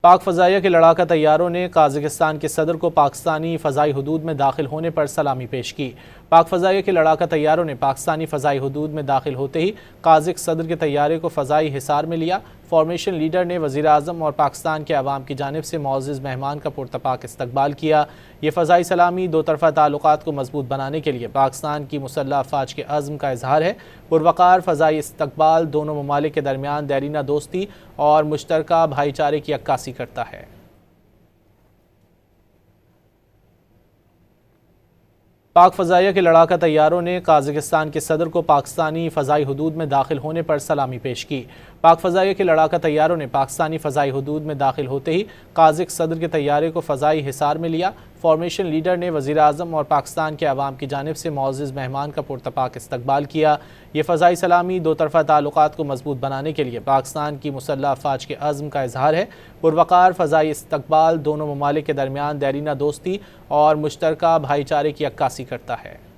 پاک فضائیہ کے لڑاکا طیاروں نے قازقستان کے صدر کو پاکستانی فضائی حدود میں داخل ہونے پر سلامی پیش کی۔ پاک فضائیہ کے لڑاکا طیاروں نے پاکستانی فضائی حدود میں داخل ہوتے ہی قازق صدر کے طیارے کو فضائی حصار میں لیا۔ فارمیشن لیڈر نے وزیر اعظم اور پاکستان کے عوام کی جانب سے معزز مہمان کا پرتپاک استقبال کیا۔ یہ فضائی سلامی دو طرفہ تعلقات کو مضبوط بنانے کے لیے پاکستان کی مسلح افواج کے عزم کا اظہار ہے۔ پروقار فضائی استقبال دونوں ممالک کے درمیان دیرینہ دوستی اور مشترکہ بھائی چارے کی عکاسی کرتا ہے۔ پاک فضائیہ کے لڑاکا طیاروں نے قازقستان کے صدر کو پاکستانی فضائی حدود میں داخل ہونے پر سلامی پیش کی۔ پاک فضائیہ کے لڑاکا طیاروں نے پاکستانی فضائی حدود میں داخل ہوتے ہی قازق صدر کے طیارے کو فضائی حصار میں لیا۔ فارمیشن لیڈر نے وزیر اعظم اور پاکستان کے عوام کی جانب سے معزز مہمان کا پرتپاک استقبال کیا۔ یہ فضائی سلامی دو طرفہ تعلقات کو مضبوط بنانے کے لیے پاکستان کی مسلح افواج کے عزم کا اظہار ہے۔ پروقار فضائی استقبال دونوں ممالک کے درمیان دیرینہ دوستی اور مشترکہ بھائی چارے کی عکاسی کرتا ہے۔